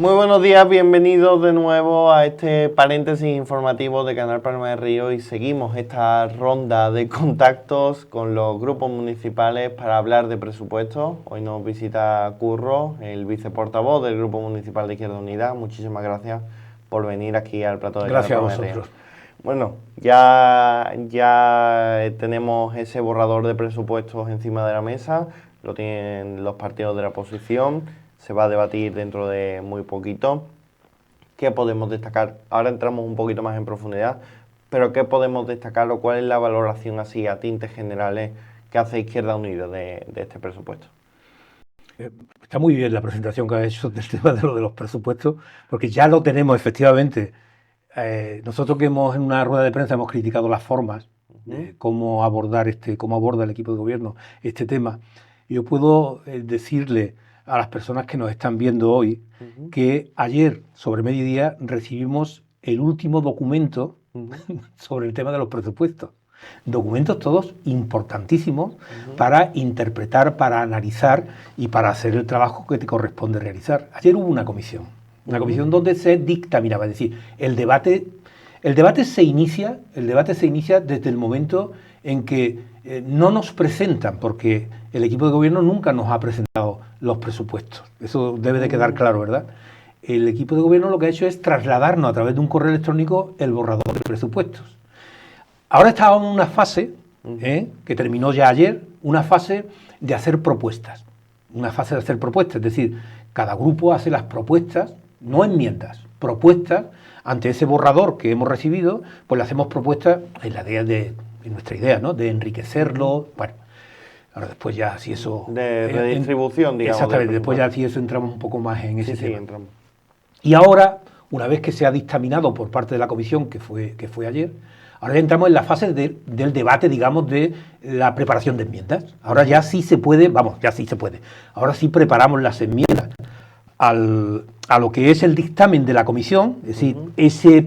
Muy buenos días, bienvenidos de nuevo a este paréntesis informativo de Canal Palma de Río y seguimos esta ronda de contactos con los grupos municipales para hablar de presupuestos. Hoy nos visita Curro, el viceportavoz del Grupo Municipal de Izquierda Unida. Muchísimas gracias por venir aquí al plató de Canal Palma de Río. Gracias a vosotros. Bueno, ya tenemos ese borrador de presupuestos encima de la mesa, lo tienen los partidos de la oposición. Se va a debatir dentro de muy poquito. ¿Qué podemos destacar? Ahora entramos un poquito más en profundidad, pero ¿qué podemos destacar o cuál es la valoración así a tintes generales que hace Izquierda Unida de este presupuesto? Está muy bien la presentación que ha hecho del tema de los presupuestos, porque ya lo tenemos efectivamente. Nosotros que en una rueda de prensa hemos criticado las formas de cómo aborda el equipo de gobierno este tema. Yo puedo decirle a las personas que nos están viendo hoy que ayer, sobre mediodía, recibimos el último documento sobre el tema de los presupuestos. Documentos todos importantísimos para interpretar, para analizar y para hacer el trabajo que te corresponde realizar. Ayer hubo una comisión donde se dictaminaba, es decir, el debate se inicia desde el momento en que no nos presentan, porque el equipo de gobierno nunca nos ha presentado los presupuestos. Eso debe de quedar claro, ¿verdad? El equipo de gobierno lo que ha hecho es trasladarnos a través de un correo electrónico el borrador de presupuestos. Ahora estábamos en una fase, que terminó ya ayer, una fase de hacer propuestas. Es decir, cada grupo hace las propuestas, no enmiendas, propuestas ante ese borrador que hemos recibido, pues le hacemos propuestas en nuestra idea, ¿no? De enriquecerlo, bueno. Ahora después ya si eso... De distribución, digamos. Exactamente, después ya si eso entramos un poco más en ese tema. Sí, entramos. Y ahora, una vez que se ha dictaminado por parte de la comisión, que fue ayer, ahora ya entramos en la fase del debate, digamos, de la preparación de enmiendas. Ahora ya sí se puede, ahora sí preparamos las enmiendas a lo que es el dictamen de la comisión, es decir, ese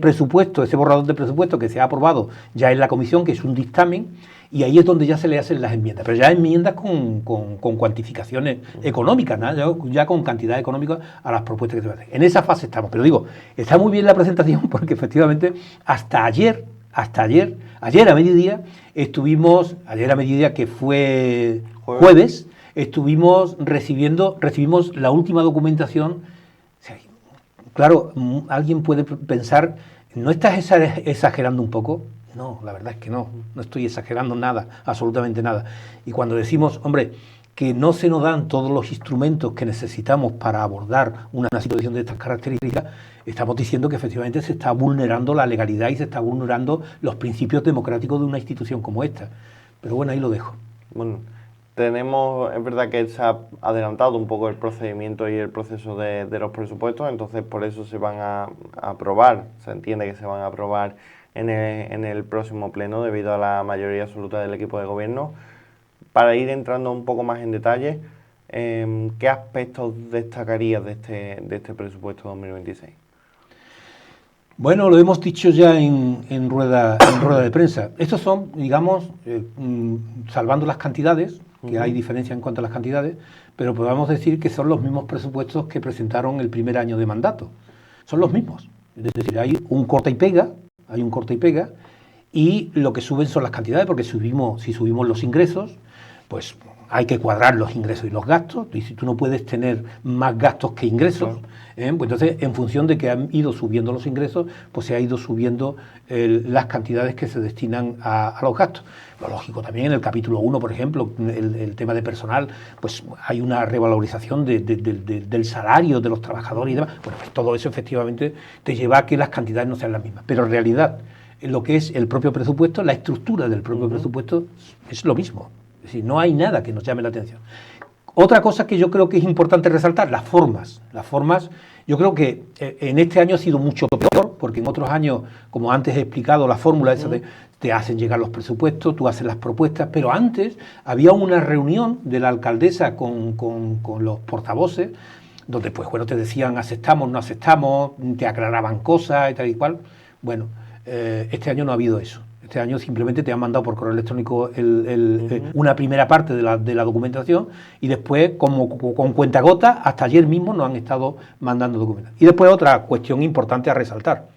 borrador de presupuesto que se ha aprobado ya en la comisión, que es un dictamen, y ahí es donde ya se le hacen las enmiendas, pero ya enmiendas con cuantificaciones económicas, ¿no? ya con cantidad económica a las propuestas que se hacen. En esa fase estamos, pero digo, está muy bien la presentación porque efectivamente hasta ayer a mediodía que fue jueves, recibimos la última documentación. O sea, claro, alguien puede pensar, ¿no estás exagerando un poco? No, la verdad es que no estoy exagerando nada, absolutamente nada. Y cuando decimos, hombre, que no se nos dan todos los instrumentos que necesitamos para abordar una situación de estas características, estamos diciendo que efectivamente se está vulnerando la legalidad y se está vulnerando los principios democráticos de una institución como esta. Pero bueno, ahí lo dejo. Bueno, es verdad que se ha adelantado un poco el procedimiento y el proceso de los presupuestos, entonces por eso se van a aprobar, se entiende que se van a aprobar en el próximo pleno debido a la mayoría absoluta del equipo de gobierno. Para ir entrando un poco más en detalle, ¿qué aspectos destacarías de este presupuesto 2026? Bueno, lo hemos dicho ya en rueda de prensa. Estos son, digamos, salvando las cantidades, que hay diferencia en cuanto a las cantidades, pero podemos decir que son los mismos presupuestos que presentaron el primer año de mandato. Son los mismos. Es decir, hay un corta y pega, y lo que suben son las cantidades, porque si subimos los ingresos, pues hay que cuadrar los ingresos y los gastos, y si tú no puedes tener más gastos que ingresos, pues entonces en función de que han ido subiendo los ingresos, pues se ha ido subiendo las cantidades que se destinan a los gastos. Lo lógico también en el capítulo 1, por ejemplo, el tema de personal, pues hay una revalorización del salario de los trabajadores y demás. Bueno, pues todo eso efectivamente te lleva a que las cantidades no sean las mismas, pero en realidad lo que es el propio presupuesto, la estructura del propio presupuesto es lo mismo. Es decir, no hay nada que nos llame la atención. Otra cosa que yo creo que es importante resaltar, las formas. Las formas, yo creo que en este año ha sido mucho peor, porque en otros años, como antes he explicado, la fórmula esa te hacen llegar los presupuestos, tú haces las propuestas, pero antes había una reunión de la alcaldesa con los portavoces, donde pues bueno, te decían aceptamos, no aceptamos, te aclaraban cosas y tal y cual. Bueno, este año no ha habido eso. Este año simplemente te han mandado por correo electrónico una primera parte de la documentación y después, como con cuentagotas, hasta ayer mismo nos han estado mandando documentos. Y después otra cuestión importante a resaltar.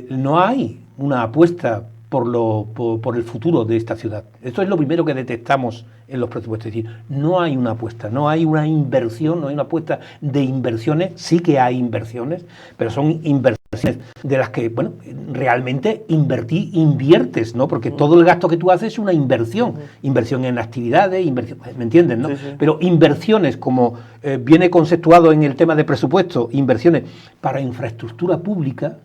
No hay una apuesta por el futuro de esta ciudad. Esto es lo primero que detectamos en los presupuestos. Es decir, no hay una apuesta, no hay una inversión, no hay una apuesta de inversiones. Sí que hay inversiones, pero son inversiones de las que, bueno, realmente inviertes, ¿no? Porque todo el gasto que tú haces es una inversión. Inversión en actividades, inversión, ¿me entiendes, no? Sí, sí. Pero inversiones, como viene conceptuado en el tema de presupuesto, inversiones para infraestructura pública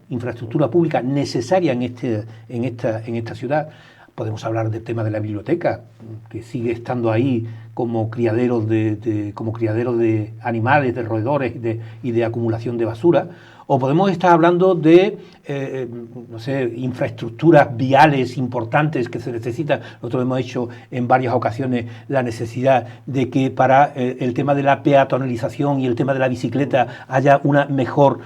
necesaria en esta ciudad. Podemos hablar del tema de la biblioteca, que sigue estando ahí como criadero de animales, de roedores y de acumulación de basura. O podemos estar hablando de, infraestructuras viales importantes que se necesitan. Nosotros hemos hecho en varias ocasiones la necesidad de que para el tema de la peatonalización y el tema de la bicicleta haya una mejor,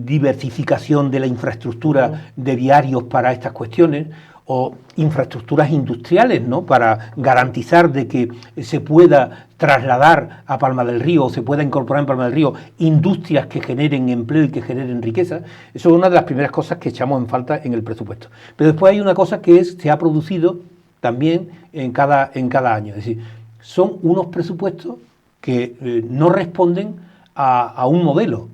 diversificación de la infraestructura de viarios para estas cuestiones, o infraestructuras industriales, ¿no? Para garantizar de que se pueda trasladar a Palma del Río, o se pueda incorporar en Palma del Río industrias que generen empleo y que generen riqueza. Eso es una de las primeras cosas que echamos en falta en el presupuesto. Pero después hay una cosa que se ha producido también en cada año. Es decir, son unos presupuestos que no responden a un modelo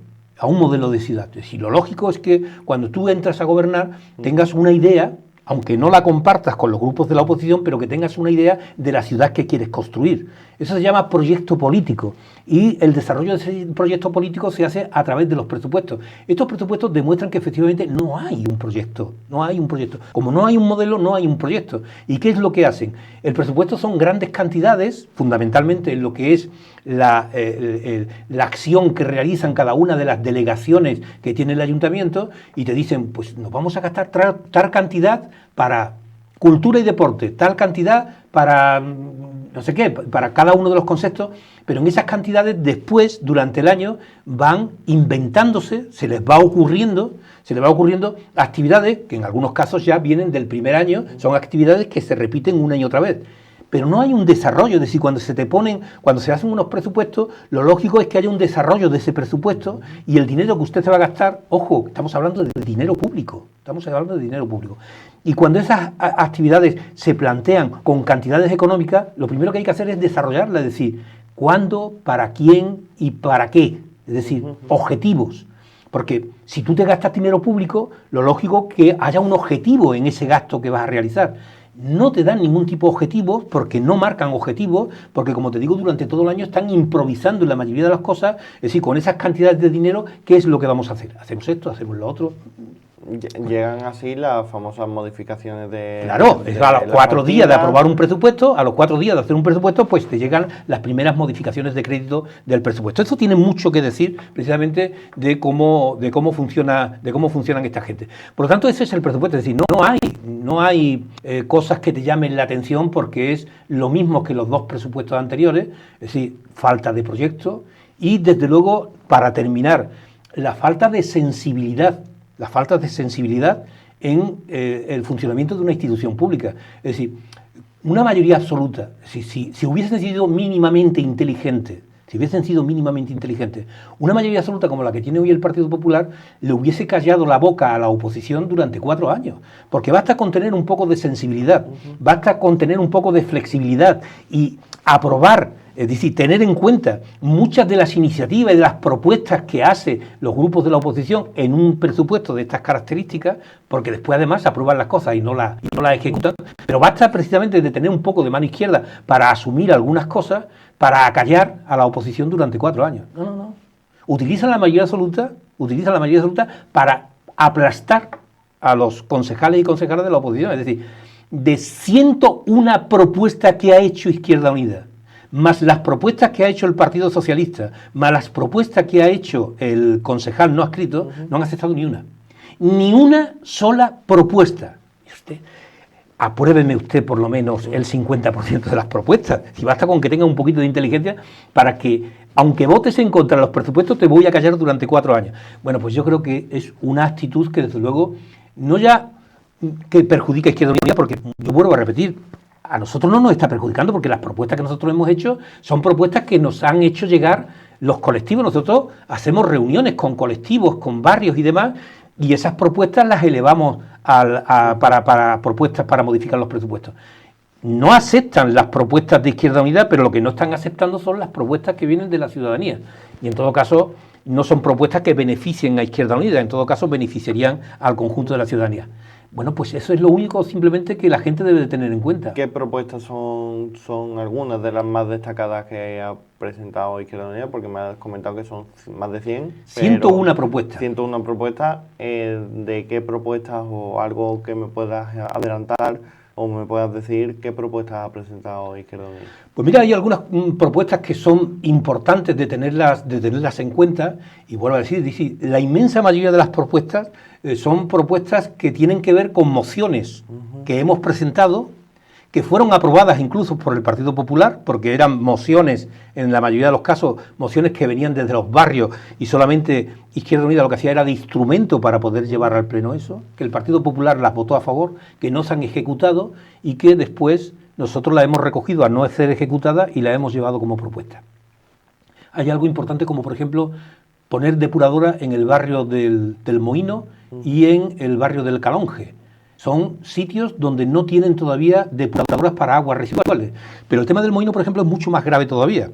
de ciudad. Es decir, lo lógico es que cuando tú entras a gobernar tengas una idea, aunque no la compartas con los grupos de la oposición, pero que tengas una idea de la ciudad que quieres construir. Eso se llama proyecto político, y el desarrollo de ese proyecto político se hace a través de los presupuestos. Estos presupuestos demuestran que efectivamente no hay un proyecto. Como no hay un modelo, no hay un proyecto. ¿Y qué es lo que hacen? El presupuesto son grandes cantidades, fundamentalmente en lo que es la acción que realizan cada una de las delegaciones que tiene el ayuntamiento, y te dicen, pues nos vamos a gastar tal cantidad para cultura y deporte, tal cantidad para no sé qué, para cada uno de los conceptos, pero en esas cantidades después, durante el año, van inventándose, se les va ocurriendo actividades que en algunos casos ya vienen del primer año, son actividades que se repiten una y otra vez. Pero no hay un desarrollo, es decir, cuando se hacen unos presupuestos, lo lógico es que haya un desarrollo de ese presupuesto, y el dinero que usted se va a gastar, ojo, estamos hablando de dinero público, y cuando esas actividades se plantean con cantidades económicas, lo primero que hay que hacer es desarrollarlas, es decir, cuándo, para quién y para qué, es decir, objetivos. Porque si tú te gastas dinero público, lo lógico es que haya un objetivo en ese gasto que vas a realizar. No te dan ningún tipo de objetivos, porque no marcan objetivos, porque, como te digo, durante todo el año están improvisando en la mayoría de las cosas. Es decir, con esas cantidades de dinero, ¿qué es lo que vamos a hacer? ¿Hacemos esto? ¿Hacemos lo otro? Llegan así las famosas modificaciones de... Claro, a los 4 días de aprobar un presupuesto, a los 4 días de hacer un presupuesto, pues te llegan las primeras modificaciones de crédito del presupuesto. Esto tiene mucho que decir precisamente de cómo funcionan esta gente. Por lo tanto, ese es el presupuesto, es decir, no hay cosas que te llamen la atención, porque es lo mismo que los dos presupuestos anteriores, es decir, falta de proyecto y, desde luego, para terminar, la falta de sensibilidad en el funcionamiento de una institución pública. Es decir, una mayoría absoluta, si hubiesen sido mínimamente inteligentes, una mayoría absoluta como la que tiene hoy el Partido Popular le hubiese callado la boca a la oposición durante 4 años, porque basta con tener un poco de sensibilidad, basta con tener un poco de flexibilidad y aprobar. Es decir, tener en cuenta muchas de las iniciativas y de las propuestas que hacen los grupos de la oposición en un presupuesto de estas características, porque después además aprueban las cosas y no las ejecutan, pero basta precisamente de tener un poco de mano izquierda para asumir algunas cosas, para acallar a la oposición durante 4 años. No. Utilizan la mayoría absoluta para aplastar a los concejales y concejalas de la oposición. Es decir, de 101 propuestas que ha hecho Izquierda Unida, más las propuestas que ha hecho el Partido Socialista, más las propuestas que ha hecho el concejal no adscrito, no han aceptado ni una sola propuesta. Y apruébeme usted por lo menos el 50% de las propuestas, si basta con que tenga un poquito de inteligencia para que, aunque votes en contra de los presupuestos, te voy a callar durante 4 años. Bueno, pues yo creo que es una actitud que, desde luego, no ya que perjudica a Izquierda Unida, porque yo vuelvo a repetir, a nosotros no nos está perjudicando porque las propuestas que nosotros hemos hecho son propuestas que nos han hecho llegar los colectivos. Nosotros hacemos reuniones con colectivos, con barrios y demás, y esas propuestas las elevamos para propuestas para modificar los presupuestos. No aceptan las propuestas de Izquierda Unida, pero lo que no están aceptando son las propuestas que vienen de la ciudadanía. Y en todo caso, no son propuestas que beneficien a Izquierda Unida, en todo caso beneficiarían al conjunto de la ciudadanía. Bueno, pues eso es lo único simplemente que la gente debe de tener en cuenta. ¿Qué propuestas son algunas de las más destacadas que ha presentado Izquierda Unida? Porque me has comentado que son más de 100. 101 propuestas. 101 propuestas. ¿De qué propuestas o algo que me puedas adelantar o me puedas decir qué propuestas ha presentado Izquierda Unida? Pues mira, hay algunas propuestas que son importantes de tenerlas en cuenta, y vuelvo a decir, la inmensa mayoría de las propuestas son propuestas que tienen que ver con mociones que hemos presentado, que fueron aprobadas incluso por el Partido Popular, porque eran mociones, en la mayoría de los casos, mociones que venían desde los barrios y solamente Izquierda Unida lo que hacía era de instrumento para poder llevar al Pleno eso, que el Partido Popular las votó a favor, que no se han ejecutado y que después nosotros las hemos recogido a no ser ejecutadas y las hemos llevado como propuesta. Hay algo importante como, por ejemplo, poner depuradora en el barrio del Mohíno y en el barrio del Calonge. Son sitios donde no tienen todavía depuradoras para aguas residuales. Pero el tema del Mohíno, por ejemplo, es mucho más grave todavía.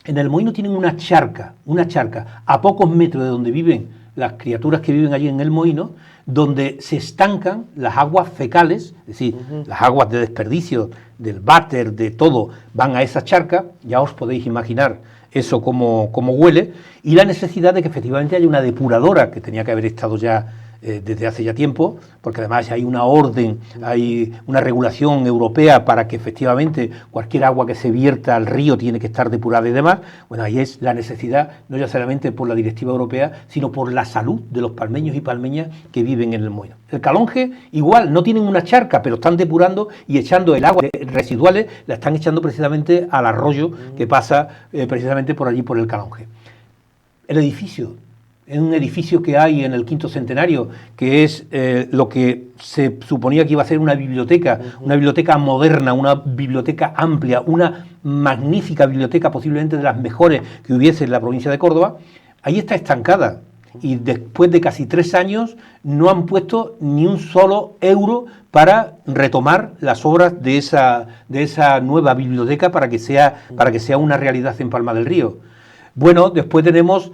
En el Mohíno tienen una charca a pocos metros de donde viven las criaturas que viven allí en el Mohíno, donde se estancan las aguas fecales, es decir, las aguas de desperdicio, del váter, de todo, van a esa charca. Ya os podéis imaginar eso cómo huele, y la necesidad de que efectivamente haya una depuradora que tenía que haber estado ya desde hace ya tiempo, porque además hay una orden, hay una regulación europea para que efectivamente cualquier agua que se vierta al río tiene que estar depurada y demás. Bueno, ahí es la necesidad, no ya solamente por la directiva europea, sino por la salud de los palmeños y palmeñas que viven en el Mohíno. El Calonge, igual, no tienen una charca, pero están depurando y echando el agua residuales, la están echando precisamente al arroyo que pasa precisamente por allí, por el Calonge. El edificio. Es un edificio que hay en el Quinto Centenario, que es lo que se suponía que iba a ser una biblioteca moderna, una biblioteca amplia, una magnífica biblioteca, posiblemente de las mejores que hubiese en la provincia de Córdoba. Ahí está estancada, y después de casi 3 años no han puesto ni un solo euro para retomar las obras de esa nueva biblioteca para que sea una realidad en Palma del Río. Bueno, después tenemos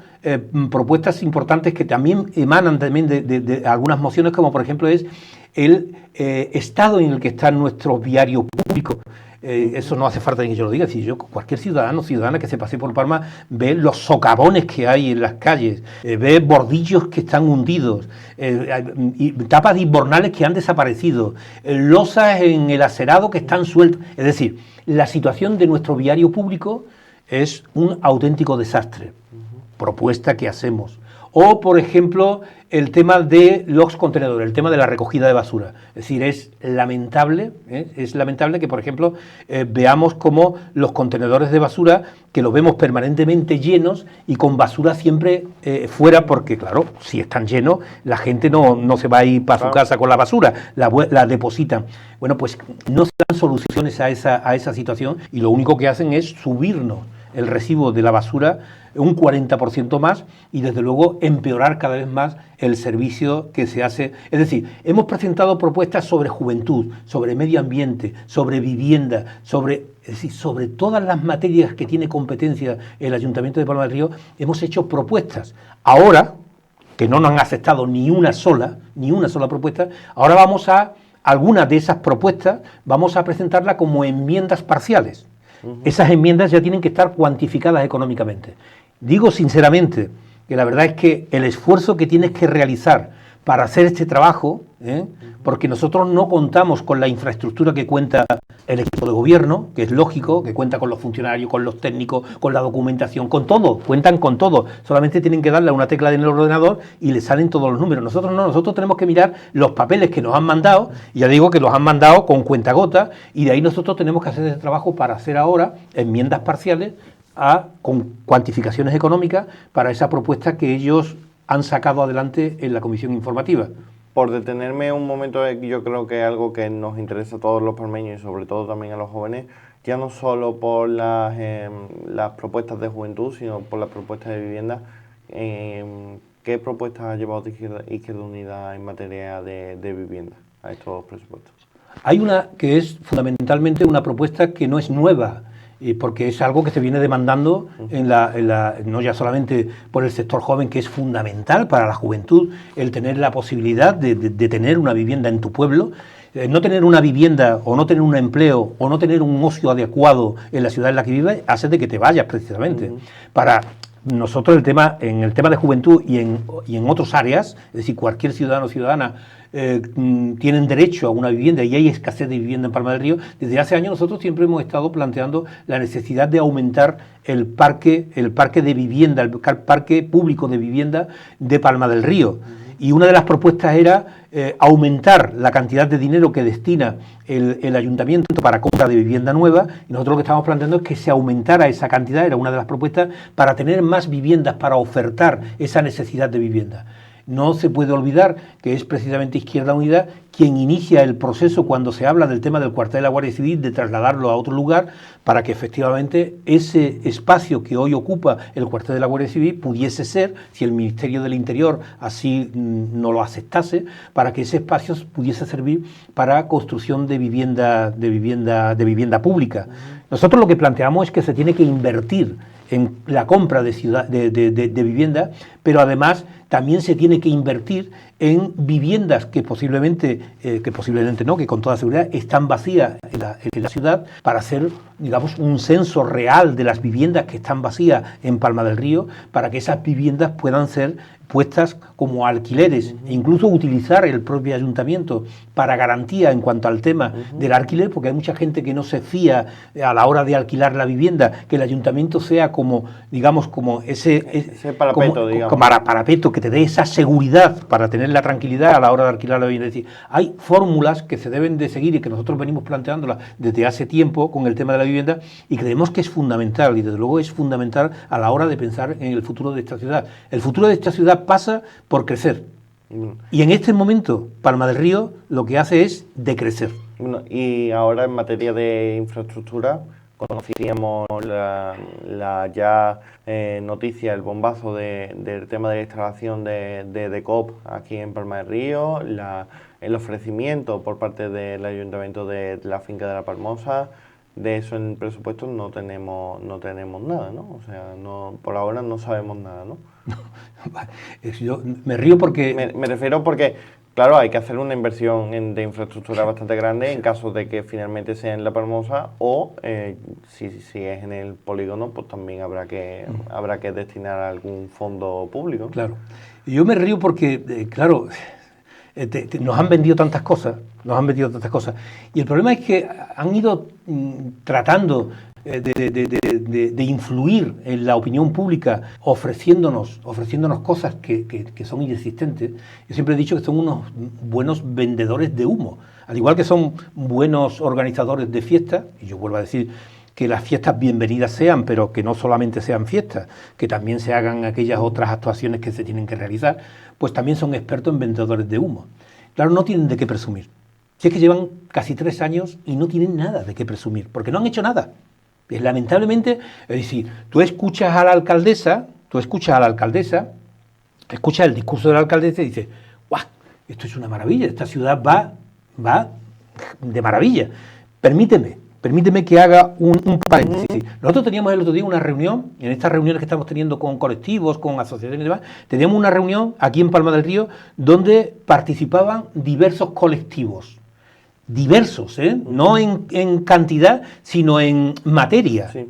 propuestas importantes que también emanan también de algunas mociones, como por ejemplo es el estado en el que está nuestro viario público. Eso no hace falta que yo lo diga. Si yo, cualquier ciudadana que se pase por Palma ve los socavones que hay en las calles, ve bordillos que están hundidos, y tapas de invernales que han desaparecido, losas en el acerado que están sueltas. Es decir, la situación de nuestro viario público es un auténtico desastre. Propuesta que hacemos. O, por ejemplo, el tema de los contenedores, el tema de la recogida de basura. Es decir, es lamentable que, por ejemplo, veamos cómo los contenedores de basura, que los vemos permanentemente llenos y con basura siempre fuera, porque, claro, si están llenos, la gente no se va a ir para su casa con la basura, la depositan. Bueno, pues no se dan soluciones a esa situación, y lo único que hacen es subirnos el recibo de la basura un 40% más, y desde luego empeorar cada vez más el servicio que se hace. Es decir, hemos presentado propuestas sobre juventud, sobre medio ambiente, sobre vivienda, sobre todas las materias que tiene competencia el Ayuntamiento de Palma del Río. Hemos hecho propuestas. Ahora, que no nos han aceptado ni una sola propuesta, ahora algunas de esas propuestas vamos a presentarlas como enmiendas parciales. Esas enmiendas ya tienen que estar cuantificadas económicamente. Digo sinceramente que la verdad es que el esfuerzo que tienes que realizar para hacer este trabajo, porque nosotros no contamos con la infraestructura que cuenta el equipo de gobierno, que es lógico, que cuenta con los funcionarios, con los técnicos, con la documentación, con todo, cuentan con todo. Solamente tienen que darle a una tecla en el ordenador y le salen todos los números. Nosotros no, nosotros tenemos que mirar los papeles que nos han mandado, y ya digo que los han mandado con cuentagotas, y de ahí nosotros tenemos que hacer ese trabajo para hacer ahora enmiendas parciales con cuantificaciones económicas para esa propuesta que ellos han sacado adelante en la comisión informativa. por detenerme un momento, yo creo que es algo que nos interesa a todos los palmeños y sobre todo también a los jóvenes, ya no solo por las propuestas de juventud, sino por las propuestas de vivienda. ¿Qué propuestas ha llevado Izquierda Unida en materia de vivienda a estos presupuestos? Hay una que es fundamentalmente una propuesta que no es nueva, porque es algo que se viene demandando no ya solamente por el sector joven, que es fundamental para la juventud, el tener la posibilidad de tener una vivienda en tu pueblo. No tener una vivienda o no tener un empleo o no tener un ocio adecuado en la ciudad en la que vives hace de que te vayas precisamente. Para nosotros en el tema de juventud y en otras áreas, es decir, cualquier ciudadano o ciudadana tienen derecho a una vivienda y hay escasez de vivienda en Palma del Río. Desde hace años nosotros siempre hemos estado planteando la necesidad de aumentar el parque de vivienda, el parque público de vivienda de Palma del Río. Y una de las propuestas era aumentar la cantidad de dinero que destina el ayuntamiento para compra de vivienda nueva, y nosotros lo que estamos planteando es que se aumentara esa cantidad, era una de las propuestas, para tener más viviendas, para ofertar esa necesidad de vivienda. No se puede olvidar que es precisamente Izquierda Unida quien inicia el proceso cuando se habla del tema del cuartel de la Guardia Civil, de trasladarlo a otro lugar para que efectivamente ese espacio que hoy ocupa el cuartel de la Guardia Civil pudiese ser, si el Ministerio del Interior así no lo aceptase, para que ese espacio pudiese servir para construcción de vivienda pública. Nosotros lo que planteamos es que se tiene que invertir en la compra de vivienda, pero además también se tiene que invertir en viviendas que posiblemente no, que con toda seguridad están vacías en la ciudad, para hacer, digamos, un censo real de las viviendas que están vacías en Palma del Río, para que esas viviendas puedan ser puestas como alquileres, e incluso utilizar el propio ayuntamiento para garantía en cuanto al tema del alquiler, porque hay mucha gente que no se fía a la hora de alquilar la vivienda, que el ayuntamiento sea como, digamos, como ese parapeto, como parapeto, que te dé esa seguridad para tener la tranquilidad a la hora de alquilar la vivienda. Es decir, hay fórmulas que se deben de seguir y que nosotros venimos planteándolas desde hace tiempo con el tema de la vivienda, y creemos que es fundamental, y desde luego es fundamental a la hora de pensar en el futuro de esta ciudad. El futuro de esta ciudad pasa por crecer. Y en este momento, Palma del Río lo que hace es decrecer. Bueno, y ahora en materia de infraestructura, conocíamos la noticia, el bombazo del tema de la instalación de COP aquí en Palma del Río, el ofrecimiento por parte del Ayuntamiento de la Finca de la Palmosa. De eso en el presupuesto no tenemos nada, ¿no? O sea, por ahora no sabemos nada, ¿no? Yo me río porque... Me refiero porque, claro, hay que hacer una inversión de infraestructura bastante grande en caso de que finalmente sea en La Palmosa, o si es en el polígono, pues también habrá que destinar algún fondo público. Claro. Y yo me río porque, claro, nos han vendido tantas cosas, y el problema es que han ido tratando de influir en la opinión pública, ofreciéndonos cosas que son inexistentes. Yo siempre he dicho que son unos buenos vendedores de humo, al igual que son buenos organizadores de fiestas, y yo vuelvo a decir que las fiestas bienvenidas sean, pero que no solamente sean fiestas, que también se hagan aquellas otras actuaciones que se tienen que realizar, pues también son expertos en vendedores de humo. Claro, no tienen de qué presumir. Si es que llevan casi 3 años y no tienen nada de qué presumir, porque no han hecho nada. Lamentablemente, es decir, tú escuchas a la alcaldesa, escuchas el discurso de la alcaldesa y dices, ¡guau! Esto es una maravilla, esta ciudad va de maravilla. Permíteme que haga un paréntesis. Nosotros teníamos el otro día una reunión, en estas reuniones que estamos teniendo con colectivos, con asociaciones y demás, teníamos una reunión aquí en Palma del Río donde participaban diversos colectivos. Diversos, no en cantidad, sino en materia. Sí.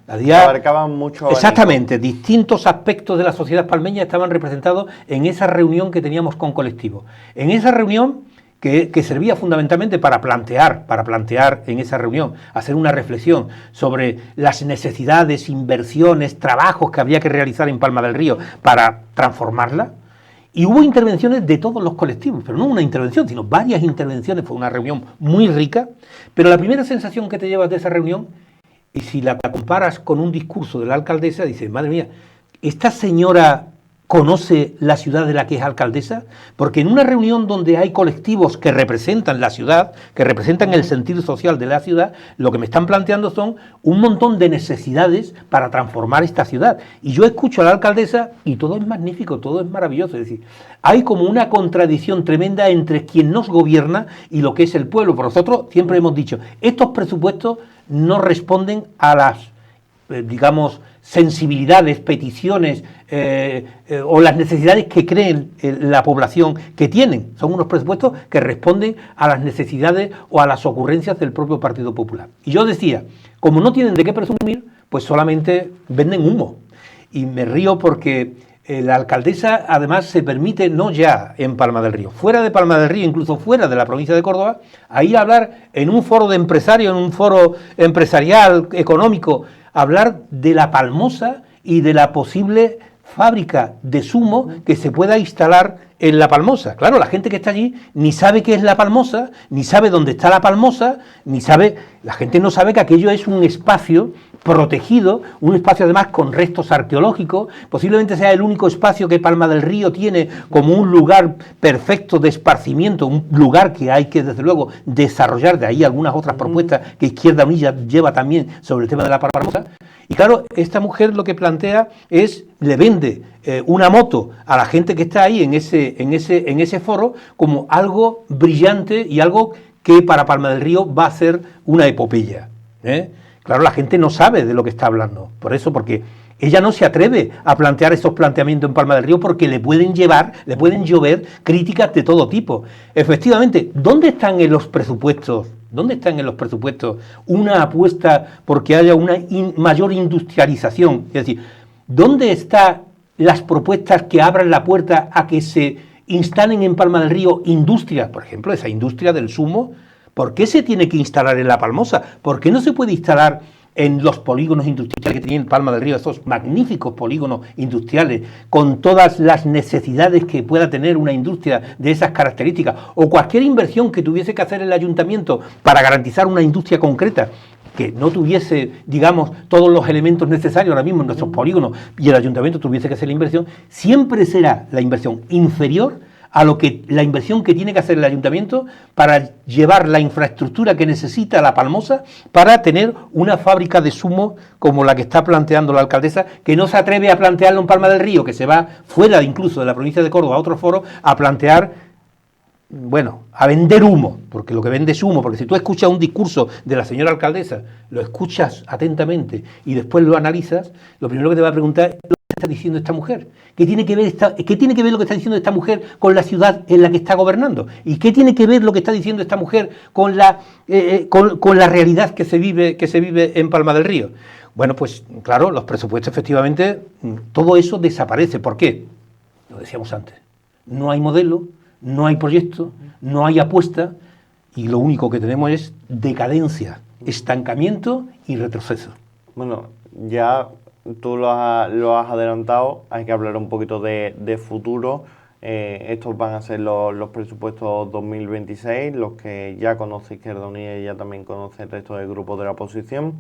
Abarcaban mucho. Exactamente, distintos aspectos de la sociedad palmeña estaban representados en esa reunión que teníamos con colectivos. En esa reunión, que servía fundamentalmente para plantear en esa reunión, hacer una reflexión sobre las necesidades, inversiones, trabajos que había que realizar en Palma del Río para transformarla. Y hubo intervenciones de todos los colectivos, pero no una intervención, sino varias intervenciones. Fue una reunión muy rica, pero la primera sensación que te llevas de esa reunión, y si la comparas con un discurso de la alcaldesa, dices, madre mía, esta señora conoce la ciudad de la que es alcaldesa? Porque en una reunión donde hay colectivos que representan la ciudad, que representan el sentido social de la ciudad, lo que me están planteando son un montón de necesidades para transformar esta ciudad. Y yo escucho a la alcaldesa y todo es magnífico, todo es maravilloso. Es decir, hay como una contradicción tremenda entre quien nos gobierna y lo que es el pueblo. Por nosotros siempre hemos dicho, estos presupuestos no responden a las, digamos, sensibilidades, peticiones o las necesidades que creen la población que tienen. Son unos presupuestos que responden a las necesidades o a las ocurrencias del propio Partido Popular. Y yo decía, como no tienen de qué presumir, pues solamente venden humo. Y me río porque la alcaldesa además se permite, no ya en Palma del Río, fuera de Palma del Río, incluso fuera de la provincia de Córdoba, a ir a hablar en un foro de empresarios, en un foro empresarial, económico, hablar de la Palmosa y de la posible fábrica de zumo que se pueda instalar en la Palmosa. Claro, la gente que está allí ni sabe qué es la Palmosa, ni sabe dónde está la Palmosa, ni sabe, la gente no sabe que aquello es un espacio protegido, un espacio además con restos arqueológicos, posiblemente sea el único espacio que Palma del Río tiene como un lugar perfecto de esparcimiento, un lugar que hay que desde luego desarrollar, de ahí algunas otras propuestas que Izquierda Unida lleva también sobre el tema de la Palmosa. Y claro, esta mujer lo que plantea es, le vende una moto a la gente que está ahí en ese foro como algo brillante y algo que para Palma del Río va a ser una epopeya, ¿eh? Claro, la gente no sabe de lo que está hablando, por eso, porque ella no se atreve a plantear esos planteamientos en Palma del Río porque le pueden llover críticas de todo tipo. Efectivamente, ¿dónde están en los presupuestos? ¿Dónde están en los presupuestos una apuesta porque haya una mayor industrialización? Es decir, ¿dónde están las propuestas que abran la puerta a que se instalen en Palma del Río industrias? Por ejemplo, esa industria del zumo, ¿por qué se tiene que instalar en La Palmosa? ¿Por qué no se puede instalar en los polígonos industriales que tiene Palma del Río, esos magníficos polígonos industriales, con todas las necesidades que pueda tener una industria de esas características, o cualquier inversión que tuviese que hacer el ayuntamiento para garantizar una industria concreta, que no tuviese, digamos, todos los elementos necesarios ahora mismo en nuestros polígonos, y el ayuntamiento tuviese que hacer la inversión, siempre será la inversión inferior a lo que la inversión que tiene que hacer el ayuntamiento para llevar la infraestructura que necesita La Palmosa para tener una fábrica de zumo como la que está planteando la alcaldesa, que no se atreve a plantearlo en Palma del Río, que se va fuera incluso de la provincia de Córdoba a otro foro a plantear, bueno, a vender humo, porque lo que vende es humo, porque si tú escuchas un discurso de la señora alcaldesa, lo escuchas atentamente y después lo analizas, lo primero que te va a preguntar es: ¿qué está diciendo esta mujer? ¿Qué tiene que ver lo que está diciendo esta mujer con la ciudad en la que está gobernando? ¿Y qué tiene que ver lo que está diciendo esta mujer con la realidad que se vive en Palma del Río? Bueno, pues claro, los presupuestos efectivamente, todo eso desaparece. ¿Por qué? Lo decíamos antes. No hay modelo, no hay proyecto, no hay apuesta y lo único que tenemos es decadencia, estancamiento y retroceso. Bueno, ya tú lo has adelantado, hay que hablar un poquito de futuro. Estos van a ser los presupuestos 2026, los que ya conoce Izquierda Unida y ya también conoce el resto del grupo de la oposición.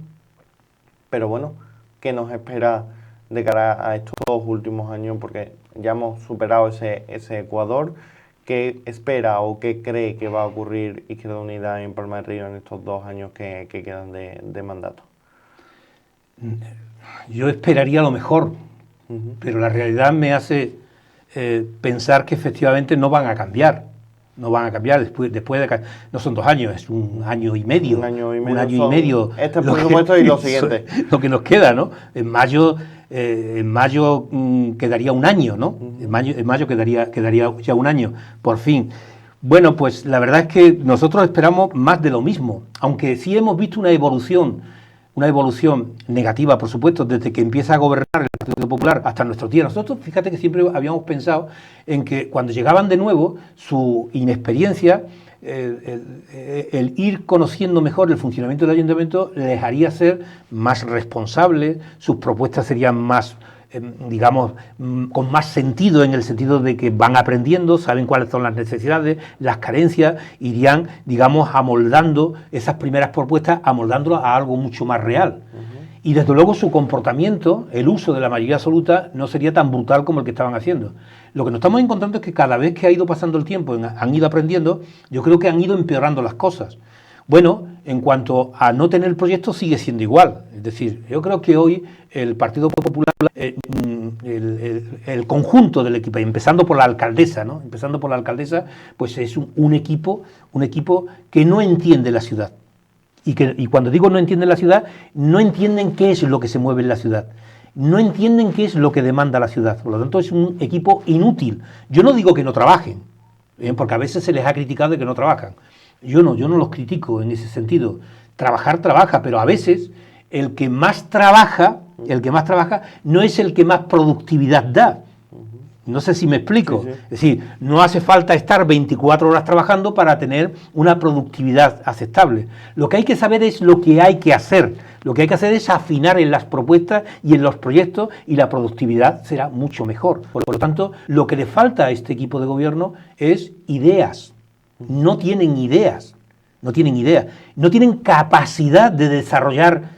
Pero bueno, ¿qué nos espera de cara a estos dos últimos años? Porque ya hemos superado ese Ecuador. ¿Qué espera o qué cree que va a ocurrir Izquierda Unida en Palma del Río en estos 2 años que quedan de mandato? Yo esperaría lo mejor, pero la realidad me hace pensar que efectivamente no van a cambiar. No van a cambiar después de... No son 2 años, es 1 año y medio. 1 año y medio. 1 año y medio. Este presupuesto y lo siguiente. Lo que nos queda, ¿no? En mayo quedaría 1 año, ¿no? En mayo quedaría ya 1 año, por fin. Bueno, pues la verdad es que nosotros esperamos más de lo mismo, aunque sí hemos visto una evolución negativa, por supuesto, desde que empieza a gobernar el Partido Popular hasta nuestros días. Nosotros, fíjate que siempre habíamos pensado en que cuando llegaban de nuevo, su inexperiencia, el ir conociendo mejor el funcionamiento del ayuntamiento les haría ser más responsables, sus propuestas serían más, digamos, con más sentido, en el sentido de que van aprendiendo, saben cuáles son las necesidades, las carencias, irían, digamos, amoldando esas primeras propuestas, amoldándolas a algo mucho más real. y desde luego su comportamiento, el uso de la mayoría absoluta, no sería tan brutal como el que estaban haciendo. Lo que nos estamos encontrando es que cada vez que ha ido pasando el tiempo, han ido aprendiendo, yo creo que han ido empeorando las cosas. Bueno, en cuanto a no tener proyecto, sigue siendo igual. Es decir, yo creo que hoy el Partido Popular, el conjunto del equipo, empezando por la alcaldesa, ¿no? Empezando por la alcaldesa, pues es un equipo que no entiende la ciudad. Y cuando digo no entienden la ciudad, no entienden qué es lo que se mueve en la ciudad. No entienden qué es lo que demanda la ciudad. Por lo tanto, es un equipo inútil. Yo no digo que no trabajen, porque a veces se les ha criticado de que no trabajan. Yo no los critico en ese sentido. Trabajar trabaja, pero a veces el que más trabaja no es el que más productividad da. No sé si me explico. Sí, sí. Es decir, no hace falta estar 24 horas trabajando para tener una productividad aceptable. Lo que hay que saber es lo que hay que hacer. Lo que hay que hacer es afinar en las propuestas y en los proyectos y la productividad será mucho mejor. Por lo tanto, lo que le falta a este equipo de gobierno es ideas. No tienen ideas. No tienen capacidad de desarrollar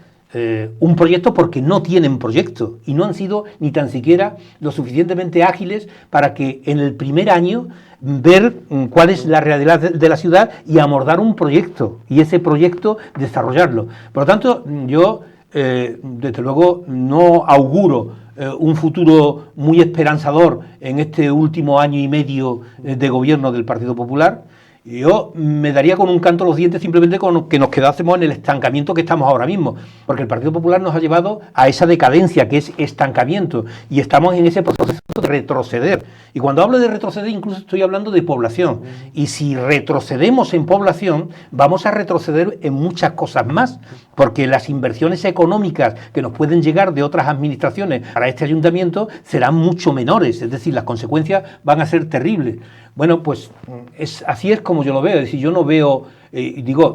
un proyecto porque no tienen proyecto y no han sido ni tan siquiera lo suficientemente ágiles para que en el primer año ver cuál es la realidad de la ciudad y abordar un proyecto y ese proyecto desarrollarlo. Por lo tanto, yo desde luego no auguro un futuro muy esperanzador en este último año y medio de gobierno del Partido Popular. Yo me daría con un canto a los dientes simplemente con que nos quedásemos en el estancamiento que estamos ahora mismo, porque el Partido Popular nos ha llevado a esa decadencia que es estancamiento y estamos en ese proceso de retroceder. Y cuando hablo de retroceder incluso estoy hablando de población. Y si retrocedemos en población, vamos a retroceder en muchas cosas más, porque las inversiones económicas que nos pueden llegar de otras administraciones para este ayuntamiento serán mucho menores, es decir, las consecuencias van a ser terribles. Bueno, pues así es como yo lo veo. Es decir, yo no veo,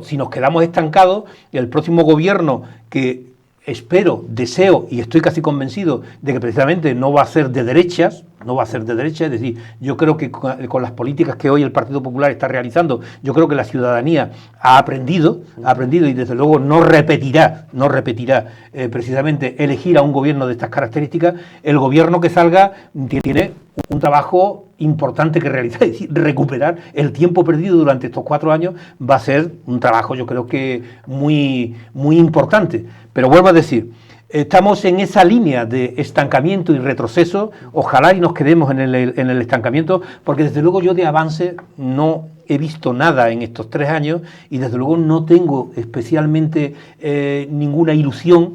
si nos quedamos estancados, el próximo gobierno que espero, deseo y estoy casi convencido de que precisamente no va a ser de derechas, es decir, yo creo que con las políticas que hoy el Partido Popular está realizando, yo creo que la ciudadanía ha aprendido y desde luego no repetirá precisamente elegir a un gobierno de estas características. El gobierno que salga tiene un trabajo importante que realizar, es decir, recuperar el tiempo perdido durante estos 4 años va a ser un trabajo, yo creo que muy, muy importante. Pero vuelvo a decir, estamos en esa línea de estancamiento y retroceso, ojalá y nos quedemos en el estancamiento, porque desde luego yo de avance no he visto nada en estos 3 años y desde luego no tengo especialmente ninguna ilusión,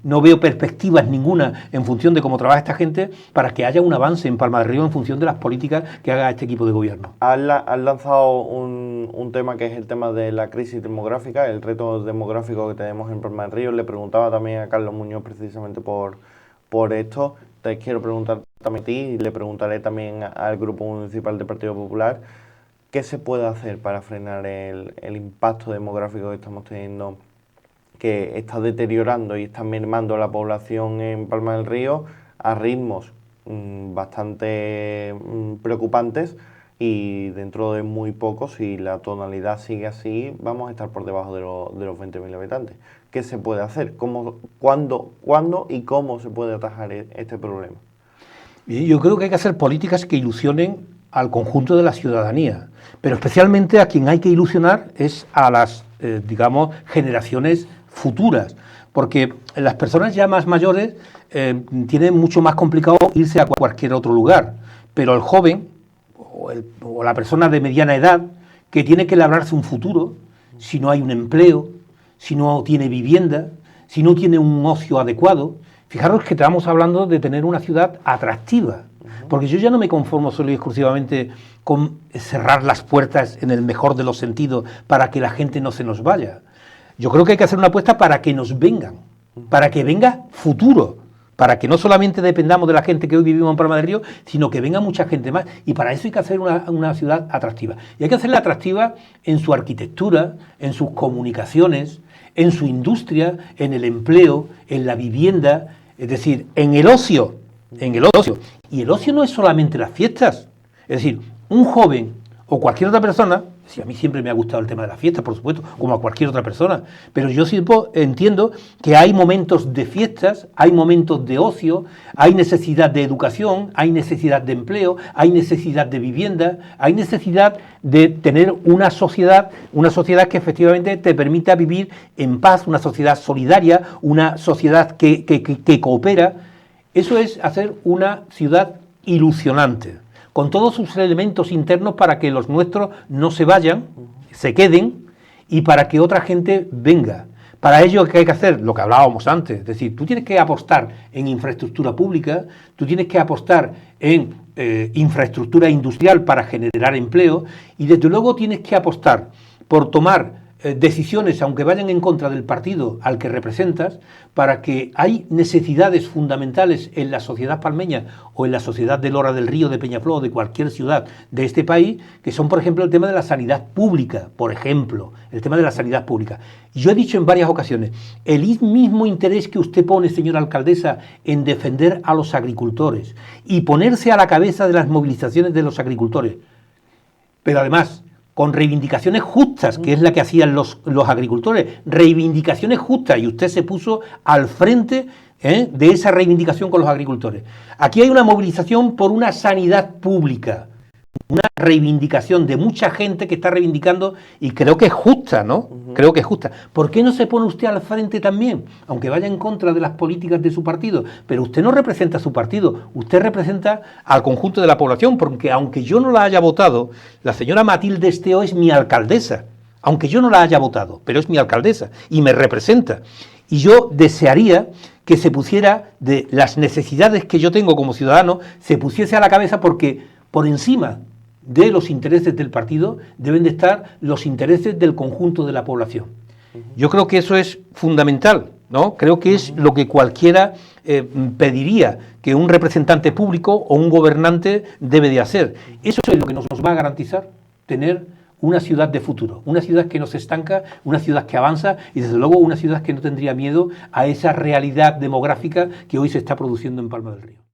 no veo perspectivas ninguna en función de cómo trabaja esta gente para que haya un avance en Palma del Río en función de las políticas que haga este equipo de gobierno. Has lanzado un tema que es el tema de la crisis demográfica, el reto demográfico que tenemos en Palma del Río. Le preguntaba también a Carlos Muñoz precisamente por esto. Te quiero preguntar también a ti y le preguntaré también al Grupo Municipal del Partido Popular. ¿Qué se puede hacer para frenar el impacto demográfico que estamos teniendo, que está deteriorando y está mermando la población en Palma del Río a ritmos bastante preocupantes? Y dentro de muy poco, si la tonalidad sigue así, vamos a estar por debajo de los 20.000 habitantes. ¿Qué se puede hacer? ¿Cuándo y cómo se puede atajar este problema? Yo creo que hay que hacer políticas que ilusionen al conjunto de la ciudadanía, pero especialmente a quien hay que ilusionar es a las, generaciones futuras, porque las personas ya más mayores tienen mucho más complicado irse a cualquier otro lugar, pero el joven o la persona de mediana edad que tiene que labrarse un futuro, si no hay un empleo, si no tiene vivienda, si no tiene un ocio adecuado, fijaros que estamos hablando de tener una ciudad atractiva. Porque yo ya no me conformo solo y exclusivamente con cerrar las puertas en el mejor de los sentidos para que la gente no se nos vaya. Yo creo que hay que hacer una apuesta para que nos vengan, para que venga futuro, para que no solamente dependamos de la gente que hoy vivimos en Palma del Río, sino que venga mucha gente más. Y para eso hay que hacer una ciudad atractiva. Y hay que hacerla atractiva en su arquitectura, en sus comunicaciones, en su industria, en el empleo, en la vivienda, es decir, en el ocio. Y el ocio no es solamente las fiestas. Es decir, un joven o cualquier otra persona Sí, a mí siempre me ha gustado el tema de la fiesta, por supuesto, como a cualquier otra persona, pero yo siempre entiendo que hay momentos de fiestas, hay momentos de ocio, hay necesidad de educación, hay necesidad de empleo, hay necesidad de vivienda, hay necesidad de tener una sociedad que efectivamente te permita vivir en paz, una sociedad solidaria, una sociedad que coopera. Eso es hacer una ciudad ilusionante, con todos sus elementos internos para que los nuestros no se vayan, se queden y para que otra gente venga. Para ello, ¿qué hay que hacer? Lo que hablábamos antes, es decir, tú tienes que apostar en infraestructura pública, tú tienes que apostar en infraestructura industrial para generar empleo y desde luego tienes que apostar por tomar decisiones, aunque vayan en contra del partido al que representas, para que hay necesidades fundamentales en la sociedad palmeña o en la sociedad de Lora del Río, de Peñaflor, de cualquier ciudad de este país, que son, por ejemplo, el tema de la sanidad pública, por ejemplo, el tema de la sanidad pública. Yo he dicho en varias ocasiones, el mismo interés que usted pone, señora alcaldesa, en defender a los agricultores y ponerse a la cabeza de las movilizaciones de los agricultores, pero además con reivindicaciones justas, que es la que hacían los agricultores, reivindicaciones justas, y usted se puso al frente de esa reivindicación con los agricultores. Aquí hay una movilización por una sanidad pública, una reivindicación de mucha gente que está reivindicando, y creo que es justa, ¿no? Creo que es justa. ¿Por qué no se pone usted al frente también? Aunque vaya en contra de las políticas de su partido, pero usted no representa a su partido, usted representa al conjunto de la población, porque aunque yo no la haya votado, la señora Matilde Esteo es mi alcaldesa, aunque yo no la haya votado, pero es mi alcaldesa y me representa. Y yo desearía que se pusiera de las necesidades que yo tengo como ciudadano, se pusiese a la cabeza, porque por encima de los intereses del partido deben de estar los intereses del conjunto de la población. Yo creo que eso es fundamental, ¿no? Creo que es lo que cualquiera pediría que un representante público o un gobernante debe de hacer. Eso es lo que nos va a garantizar tener una ciudad de futuro, una ciudad que no se estanca, una ciudad que avanza y desde luego una ciudad que no tendría miedo a esa realidad demográfica que hoy se está produciendo en Palma del Río.